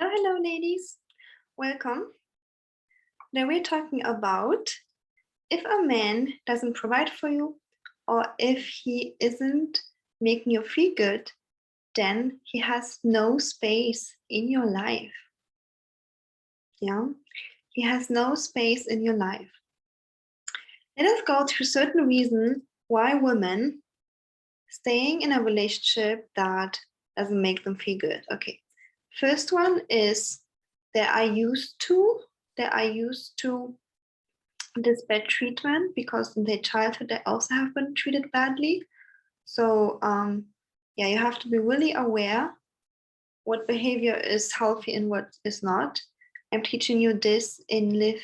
Oh, hello, ladies. Welcome. Now we're talking about if a man doesn't provide for you or if he isn't making you feel good, then he has no space in your life. Yeah, he has no space in your life. Let us go through certain reasons why women staying in a relationship that doesn't make them feel good. Okay, first one is they are used to this bad treatment because in their childhood they also have been treated badly. So yeah, you have to be really aware what behavior is healthy and what is not. I'm teaching you this in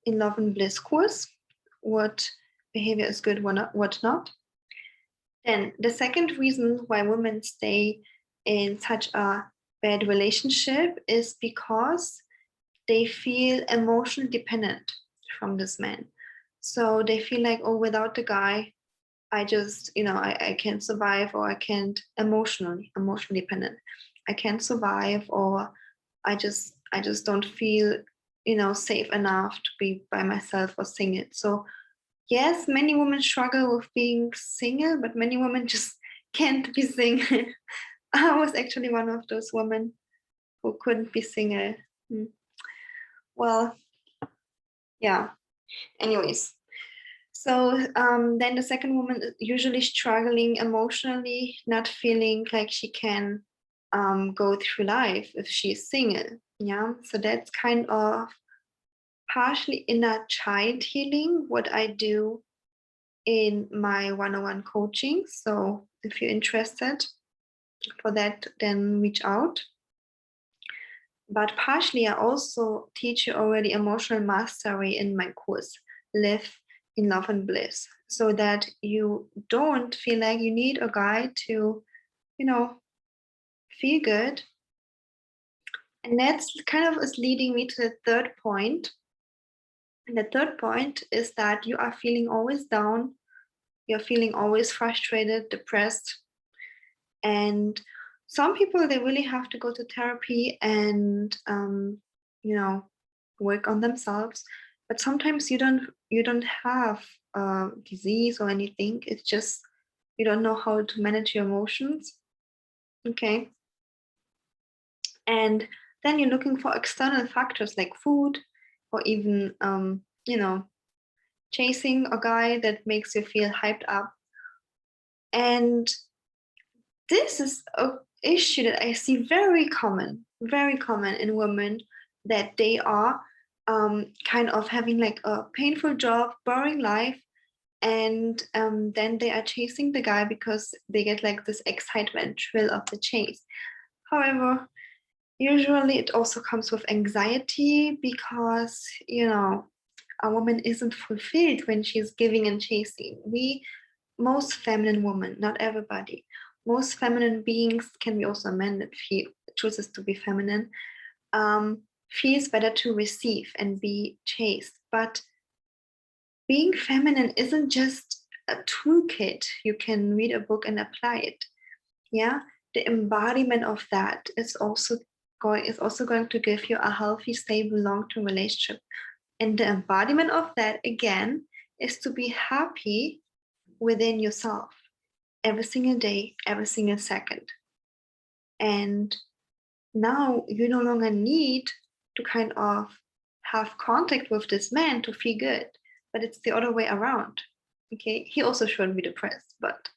Love and Bliss course, what behavior is good, what not. Then the second reason why women stay in such a bad relationship is because they feel emotionally dependent from this man. So they feel like, oh, without the guy, I just, I can't survive, or I can't emotionally dependent. I can't survive, or I just don't feel, safe enough to be by myself or single. So yes, many women struggle with being single, but many women just can't be single. I was actually one of those women who couldn't be single. Well, yeah. Anyways, so then the second woman is usually struggling emotionally, not feeling like she can go through life if she's single. Yeah, so that's kind of partially inner child healing, what I do in my one-on-one coaching. So if you're interested for that, then reach out. But partially, I also teach you already emotional mastery in my course, Live in Love and Bliss, so that you don't feel like you need a guy to, feel good. And that's kind of is leading me to the third point. And the third point is that you are feeling always down, you're feeling always frustrated, depressed. And some people, they really have to go to therapy and work on themselves. But sometimes you don't have a disease or anything. It's just you don't know how to manage your emotions. Okay. And then you're looking for external factors like food, or even chasing a guy that makes you feel hyped up. And this is an issue that I see very common in women, that they are kind of having like a painful job, boring life, and then they are chasing the guy because they get like this excitement, thrill of the chase. However, usually it also comes with anxiety because, a woman isn't fulfilled when she's giving and chasing. Most feminine women, not everybody, most feminine beings, can be also a man that chooses to be feminine, feels better to receive and be chased. But being feminine isn't just a toolkit you can read a book and apply it. Yeah, the embodiment of that is also going to give you a healthy, stable, long-term relationship. And the embodiment of that, again, is to be happy within yourself every single day, every single second. And now you no longer need to kind of have contact with this man to feel good, but it's the other way around. Okay, he also shouldn't be depressed, but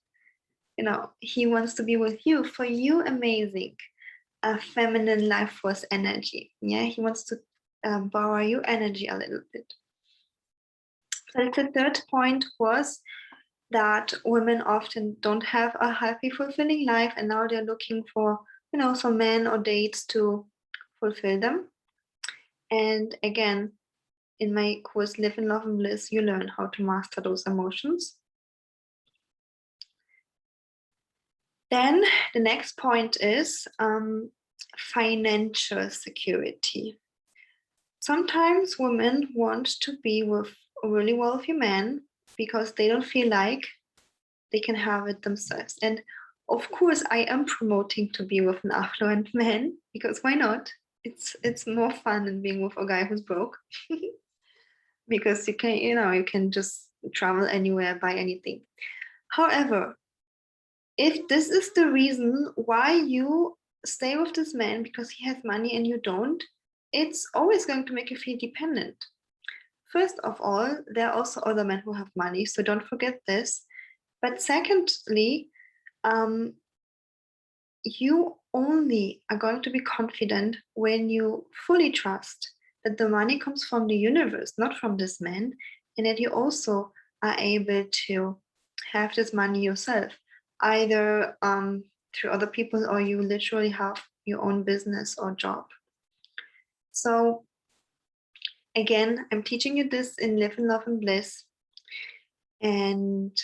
he wants to be with you, for you, amazing, a feminine life force energy. Yeah, he wants to borrow your energy a little bit. So the third point was that women often don't have a happy, fulfilling life, and now they're looking for, some men or dates to fulfill them. And again, in my course, Live in Love and Bliss, you learn how to master those emotions. Then the next point is financial security. Sometimes women want to be with a really wealthy man because they don't feel like they can have it themselves. And of course, I am promoting to be with an affluent man, because why not? it's more fun than being with a guy who's broke because you can just travel anywhere, buy anything. However, if this is the reason why you stay with this man because he has money and you don't, it's always going to make you feel dependent. First of all, there are also other men who have money, so don't forget this. But secondly, you only are going to be confident when you fully trust that the money comes from the universe, not from this man, and that you also are able to have this money yourself, either through other people or you literally have your own business or job. So again, I'm teaching you this in Live in Love and Bliss, and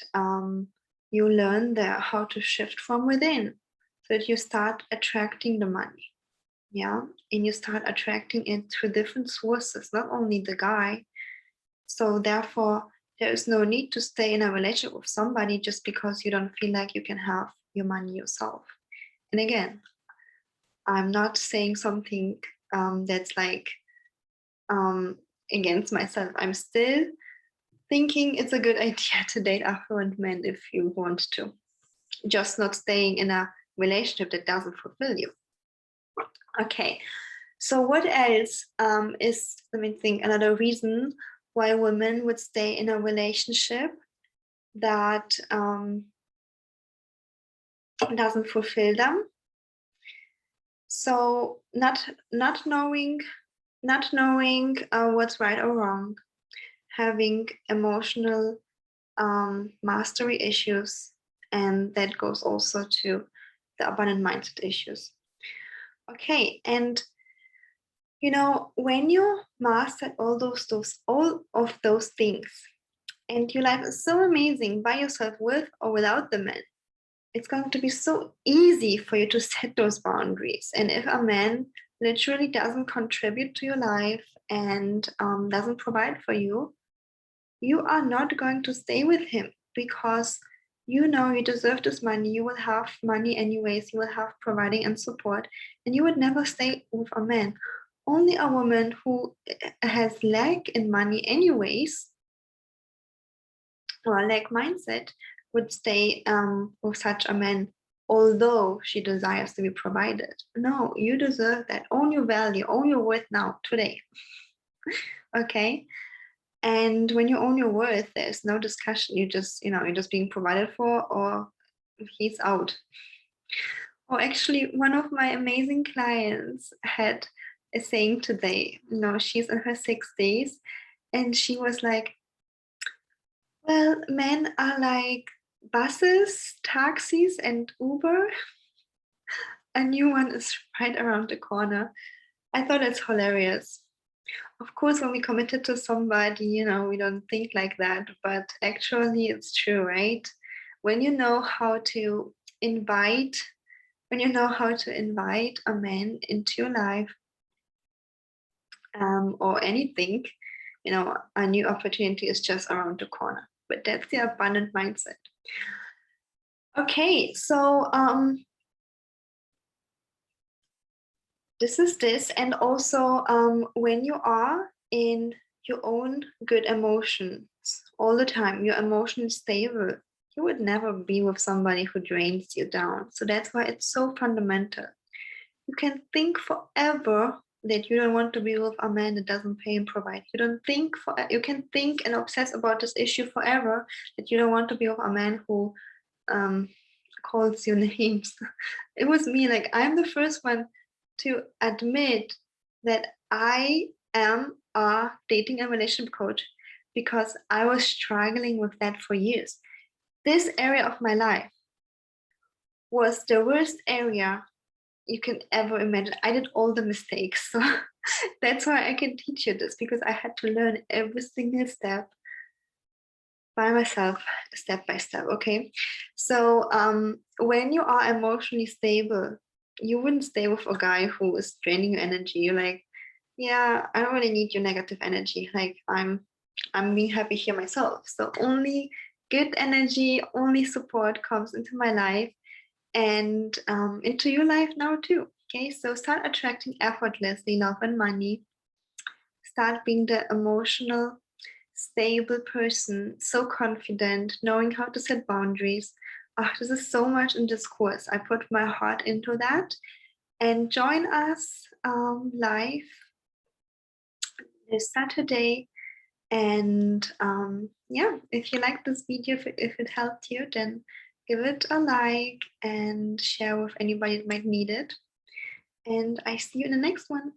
you learn there how to shift from within so that you start attracting the money. Yeah, and you start attracting it through different sources, not only the guy. So therefore, there is no need to stay in a relationship with somebody just because you don't feel like you can have your money yourself. And again, I'm not saying something that's like against myself. I'm still thinking it's a good idea to date affluent men if you want to, just not staying in a relationship that doesn't fulfill you. Okay, so what else is, let me think, another reason why women would stay in a relationship that doesn't fulfill them? So not knowing what's right or wrong, having emotional mastery issues, and that goes also to the abundant mindset issues. Okay, and when you master all of those things, and your life is so amazing by yourself, with or without the man, it's going to be so easy for you to set those boundaries. And if a man literally doesn't contribute to your life and doesn't provide for you, you are not going to stay with him because you deserve this money. You will have money anyways. You will have providing and support, and you would never stay with a man. Only a woman who has lack in money anyways, or a lack mindset, would stay with such a man, although she desires to be provided. No, you deserve that. Own your value, own your worth now, today. Okay? And when you own your worth, there's no discussion. You're just being provided for, or he's out. Or actually, one of my amazing clients had a saying today. She's in her 60s, and she was like, well, men are like buses, taxis, and Uber. A new one is right around the corner. I thought it's hilarious. Of course, when we committed to somebody, we don't think like that, but actually it's true, right? When you know how to invite a man into your life, or anything, a new opportunity is just around the corner. But that's the abundant mindset. Okay, so this is this. And also, when you are in your own good emotions all the time, you're emotionally stable, you would never be with somebody who drains you down. So that's why it's so fundamental. You can think forever that you don't want to be with a man that doesn't pay and provide. You can think and obsess about this issue forever, that you don't want to be with a man who calls you names. It was me. Like, I'm the first one to admit that I am a dating and relationship coach, because I was struggling with that for years. This area of my life was the worst area you can ever imagine. I did all the mistakes. So that's why I can teach you this, because I had to learn every single step by myself, step by step. Okay. So when you are emotionally stable, you wouldn't stay with a guy who is draining your energy. You're like, yeah, I don't really need your negative energy. Like, I'm being happy here myself. So only good energy, only support comes into my life, and into your life now too. Okay, so start attracting effortlessly love and money. Start being the emotional, stable person, so confident, knowing how to set boundaries. Oh, this is so much in this course. I put my heart into that. And join us live this Saturday. And yeah, if you like this video, if it helped you, then give it a like and share with anybody that might need it. And I see you in the next one.